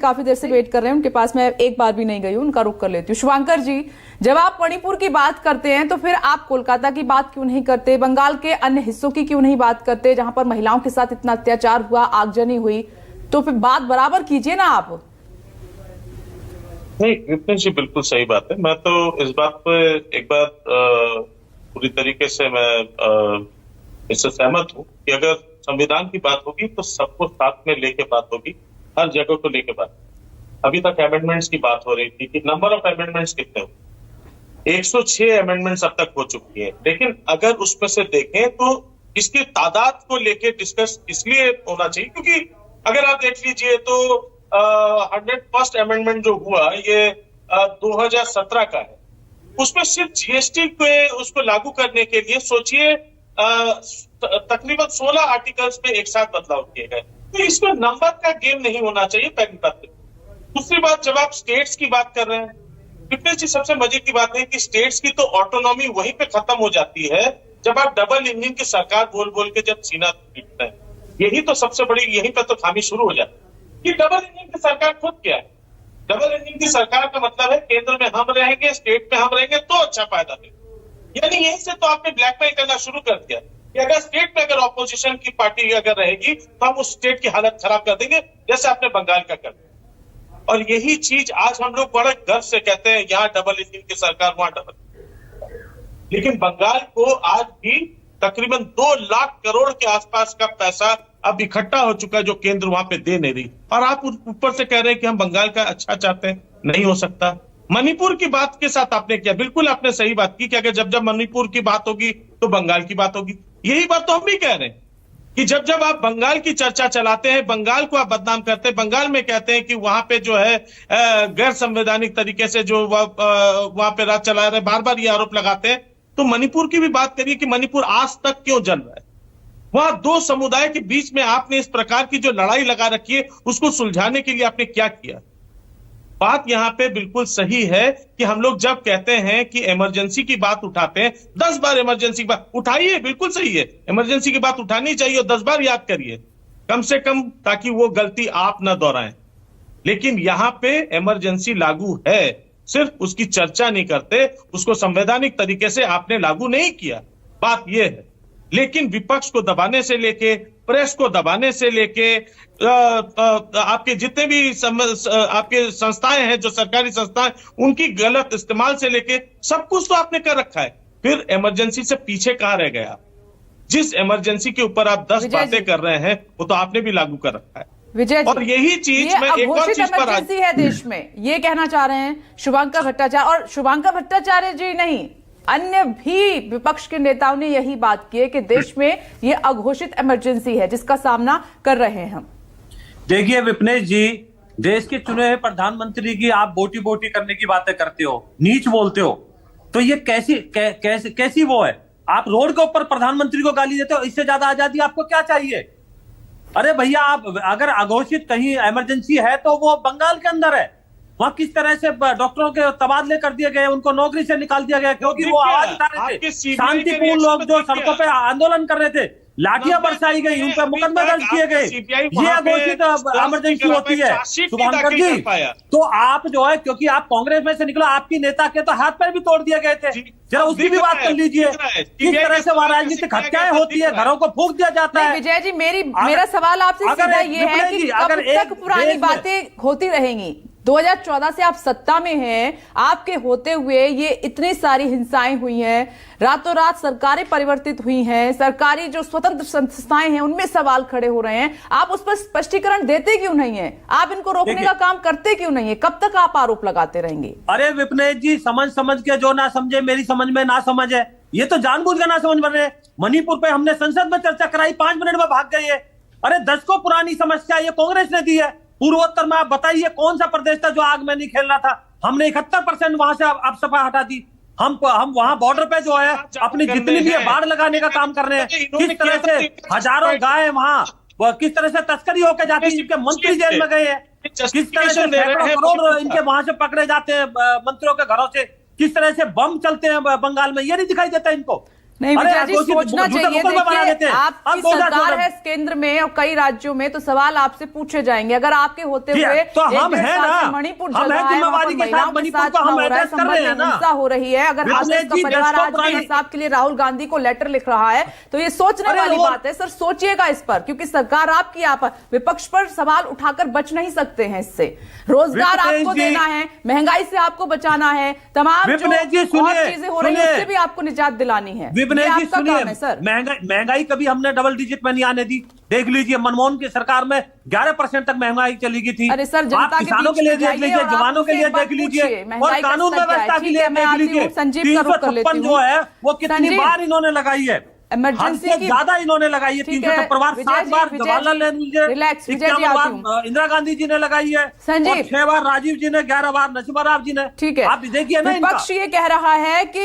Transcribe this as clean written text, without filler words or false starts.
काफी देर से वेट कर रहे हैं, उनके पास मैं एक बार भी नहीं गई हूँ, उनका रुख कर लेती हूँ। शुभांकर जी, जब आप मणिपुर की बात करते हैं तो फिर आप कोलकाता की बात क्यों नहीं करते, बंगाल के अन्य हिस्सों की क्यों नहीं बात करते जहां पर महिलाओं के साथ इतना अत्याचार हुआ, आगजनी हुई? तो फिर बात बराबर कीजिए ना आप। नहीं, विपिन जी बिल्कुल सही बात है। मैं तो इस बात पे एक बार पूरी तरीके से मैं इससे सहमत हूँ कि अगर संविधान की बात होगी तो सबको साथ में लेके बात होगी, हर जगह को लेके बात। अभी तक अमेंडमेंट्स की बात हो रही थी कि नंबर ऑफ अमेंडमेंट्स कितने हो, 106 अमेंडमेंट्स अब तक हो चुकी है। लेकिन अगर उसमें से देखें तो इसकी तादाद को लेके डिस्कस इसलिए होना चाहिए क्योंकि अगर आप देख लीजिए तो 101st अमेंडमेंट जो हुआ ये 2017 का है। उसमें सिर्फ जीएसटी पे उसको लागू करने के लिए सोचिए तकरीबन 16 आर्टिकल्स में एक साथ बदलाव किए गए। तो इसमें नंबर का गेम नहीं होना चाहिए, पहली बात। दूसरी बात, जब आप स्टेट्स की बात कर रहे हैं, विपिन जी सबसे मजे की बात है कि स्टेट्स की तो ऑटोनॉमी वहीं पे खत्म हो जाती है जब आप डबल इंजन की सरकार बोल बोल के जब सीना पीटते हैं। यही तो सबसे बड़ी, यहीं पर तो खामी शुरू हो जाती है कि डबल इंजन की सरकार खुद क्या है। डबल इंजन की सरकार का मतलब है केंद्र में हम रहेंगे, स्टेट में हम रहेंगे तो अच्छा फायदा देगा। यानी यहीं से तो आपने ब्लैकमेल करना शुरू कर दिया कि अगर स्टेट में अगर ऑपोजिशन की पार्टी अगर रहेगी तो हम उस स्टेट की हालत खराब कर देंगे, जैसे आपने बंगाल का कर दिया। और यही चीज आज हम लोग बड़े गर्व से कहते हैं यहाँ डबल इंजन की सरकार, वहां डबल। लेकिन बंगाल को आज भी तकरीबन 2 लाख करोड़ के आसपास का पैसा अब इकट्ठा हो चुका है जो केंद्र वहां पे दे नहीं रही, और आप ऊपर से कह रहे हैं कि हम बंगाल का अच्छा चाहते हैं। नहीं हो सकता। मणिपुर की बात के साथ आपने किया, बिल्कुल आपने सही बात की कि अगर जब जब मणिपुर की बात होगी तो बंगाल की बात होगी। यही बात तो हम भी कह रहे हैं कि जब जब आप बंगाल की चर्चा चलाते हैं, बंगाल को आप बदनाम करते हैं, बंगाल में कहते हैं कि वहां पे जो है गैर संवैधानिक तरीके से जो वहां पे राज चला रहे, बार बार ये आरोप लगाते हैं, तो मणिपुर की भी बात करिए कि मणिपुर आज तक क्यों जल रहा है। वहां 2 समुदाय के बीच में आपने इस प्रकार की जो लड़ाई लगा रखी है उसको सुलझाने के लिए आपने क्या किया। बात यहां पे बिल्कुल सही है कि हम लोग जब कहते हैं कि इमरजेंसी की बात उठाते हैं, 10 बार इमरजेंसी की बात उठाइए, बिल्कुल सही है, इमरजेंसी की बात उठानी चाहिए और 10 बार याद करिए कम से कम, ताकि वो गलती आप ना दोहराएं। लेकिन यहां पे इमरजेंसी लागू है, सिर्फ उसकी चर्चा नहीं करते, उसको संवैधानिक तरीके से आपने लागू नहीं किया, बात यह है। लेकिन विपक्ष को दबाने से लेके, प्रेस को दबाने से लेके, आपके जितने भी आपके संस्थाएं हैं, जो सरकारी संस्थाएं, उनकी गलत इस्तेमाल से लेके सब कुछ तो आपने कर रखा है। फिर इमरजेंसी से पीछे कहां रह गया? जिस इमरजेंसी के ऊपर आप 10 बातें कर रहे हैं वो तो आपने भी लागू कर रखा है। विजय जी, और यही चीज मैं एक और चीज पर इमरजेंसी है देश में, ये कहना चाह रहे हैं शुभांकर भट्टाचार्य। और शुभांकर भट्टाचार्य जी नहीं, अन्य भी विपक्ष के नेताओं ने यही बात की है कि देश में ये अघोषित इमरजेंसी है जिसका सामना कर रहे हैं हम। देखिए विपनेश जी, देश के चुने हुए प्रधानमंत्री की आप बोटी बोटी करने की बातें करते हो, नीच बोलते हो, तो ये कैसी वो है? आप रोड के ऊपर प्रधानमंत्री को गाली देते हो, इससे ज्यादा आजादी आपको क्या चाहिए? अरे भैया, आप अगर अघोषित कहीं इमरजेंसी है तो वो बंगाल के अंदर है। वहां किस तरह से डॉक्टरों के तबादले कर दिए गए, उनको नौकरी से निकाल दिया गया क्योंकि वो आवाज उठा रहे थे। शांतिपूर्ण लोग जो सड़कों पे आंदोलन कर रहे थे, लाठियां बरसाई गई, उन पर मुकदमे दर्ज किए गए। ये अघोषित इमरजेंसी होती है शुभांकर जी। तो आप जो है, क्योंकि आप कांग्रेस में से निकलो, आपकी नेता के तो हाथ पैर भी तोड़ दिए गए थे, जरा उसकी भी बात कर लीजिए। किस तरह से वहां राजनीतिक हत्याएं होती है, घरों को फूंक दिया जाता है। विजय जी, मेरा सवाल आपसे सीधा ये है कि कब तक पुरानी बातें होती रहेंगी? 2014 से आप सत्ता में हैं, आपके होते हुए ये इतनी सारी हिंसाएं हुई हैं, रातों रात सरकारें परिवर्तित हुई हैं, सरकारी जो स्वतंत्र संस्थाएं हैं उनमें सवाल खड़े हो रहे हैं। आप उस पर स्पष्टीकरण देते क्यों नहीं है? आप इनको रोकने का काम करते क्यों नहीं है? कब तक आप आरोप लगाते रहेंगे? अरे विपनेश जी, समझ के जो ना समझे, मेरी समझ में ना समझ है, ये तो जानबूझ के ना समझ बन रहे। मणिपुर पे हमने संसद में चर्चा कराई, 5 मिनट में भाग गई है। अरे 10 को पुरानी समस्या ये कांग्रेस ने दी है। पूर्वोत्तर में आप बताइए कौन सा प्रदेश था जो आग में नहीं खेल रहा था? हमने 71% वहां से आप सफा हटा दी। हम वहां बॉर्डर पे जो है अपनी जितनी भी बाढ़ लगाने का काम कर रहे हैं। किस तरह से हजारों गाय वहां किस तरह से तस्करी होकर जाती है, इनके मंत्री जेल में गए हैं। किस तरह से सैकड़ों करोड़ इनके वहां से पकड़े जाते हैं मंत्रियों के घरों से। किस तरह से बम चलते हैं बंगाल में, ये नहीं दिखाई देता इनको। नहीं अरे विजय जी, घोषित सोचना झूठे चाहिए। मुकदमे बना देते देखिए हैं। आपकी अब 2014 सरकार है इस केंद्र में और कई राज्यों में, तो सवाल आपसे पूछे जाएंगे। अगर आपके होते हुए तो हम 1-1.5 हैं साल ना, से मणिपुर हम चल हैं रहा है, वहां पर जिम्मेवारी के साथ महिलाओं के मणिपुर साथ को हम हो रहा है, एड्रेस कर रहे संबल हैं में ना। हिंसा हो रही है, अगर विजय आदेश का जी, परिवार आज भी desktop इंसाफ के लिए राहुल गांधी को लेटर लिख रहा है, तो ये सोचने वाली बात है। सर सोचिएगा इस पर, क्योंकि सरकार आपकी, आप विपक्ष पर सवाल उठाकर बच नहीं सकते हैं। इससे रोजगार आपको देना है, महंगाई से आपको बचाना है, तमाम जो और चीजें हो रही है उससे भी आपको निजात दिलानी है। ये आपका काम है सर। महंगाई कभी हमने डबल डिजिट में नहीं आने दी। देख लीजिए मनमोहन की सरकार में 11% तक महंगाई चली गई थी। अरे सर, जनता आप किसानों के लिए देख लीजिए, जवानों के लिए देख लीजिए, और कानून व्यवस्था के लिए देख लीजिए। 356 जो है वो कितनी बार इन्होंने लगाई है, इमरजेंसी की ज्यादा इन्होंने लगाई है। 356 बार, 7 बार जवाहरलाल नेहरू जी, 51 बार इंदिरा गांधी जी ने लगाई है, और 6 बार राजीव जी ने, 11 बार नरसिम्हा राव जी ने। ठीक है, आप देखिए ना, विपक्ष ये कह रहा है कि